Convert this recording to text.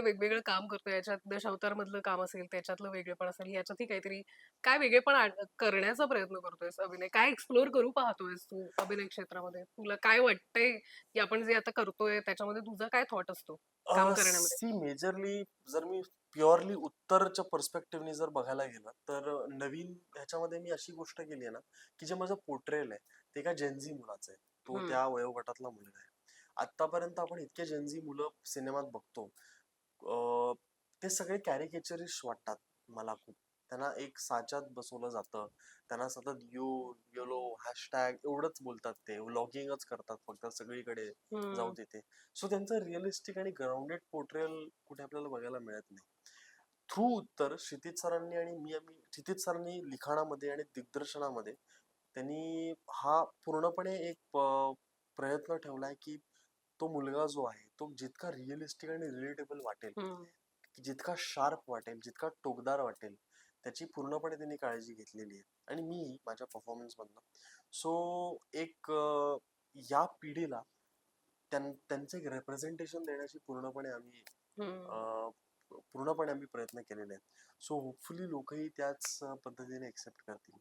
वेगवेगळं काम करतो, याच्यात दशावतार मधलं काम असेल, त्याच्यातलं वेगळेपण असेल, याच्यातही काहीतरी काय वेगळेपण करण्याचा प्रयत्न करतोयस अभिनय? काय एक्सप्लोर करू पाहतोयस तू अभिनय क्षेत्रामध्ये? तुला काय वाटतंय, की आपण जे आता करतोय त्याच्यामध्ये तुझा काय थॉट असतो काम करण्यामध्ये? सी मेजरली जर मी प्युअरली उत्तरच्या पर्स्पेक्टिव्हने जर बघायला गेलं तर नवीन ह्याच्यामध्ये मी अशी गोष्ट केली आहे ना, की जे माझं पोर्ट्रेल आहे ते एका जेनझी मुलाचं आहे. तो हं, त्या वयोगटातला मुलगा आहे. आतापर्यंत आपण इतके जेनझी मुलं सिनेमात बघतो, अं, ते सगळे कॅरिकेचरिस्ट वाटतात मला खूप. त्यांना एक साच्यात बसवलं जातं. त्यांना सतत यू, योलो, हॅशटॅग एवढंच बोलतात, ते व्लॉगिंगच करतात फक्त सगळीकडे जाऊ हं, देते. सो त्यांचं रिअलिस्टिक आणि ग्राउंडेड पोर्ट्रेल कुठे आपल्याला बघायला मिळत नाही. थ्रू उत्तर क्षितिज सरांनी आणि आम्ही क्षितिज सरांनी लिखाणामध्ये आणि दिग्दर्शनामध्ये त्यांनी हा पूर्णपणे एक प्रयत्न ठेवलाय, की तो मुलगा जो आहे तो जितका रिअलिस्टिक आणि रिलेटेबल वाटेल, हं. जितका शार्प वाटेल, जितका टोकदार वाटेल, त्याची पूर्णपणे त्यांनी काळजी घेतलेली आहे. आणि मी माझ्या परफॉर्मन्स मधनं सो एक या पिढीला त्यांचं एक रेप्रेझेंटेशन देण्याची हं. पूर्णपणे आम्ही प्रयत्न केलेले आहेत. सो होपफुली लोकही त्याच पद्धतीने एक्सेप्ट करतील.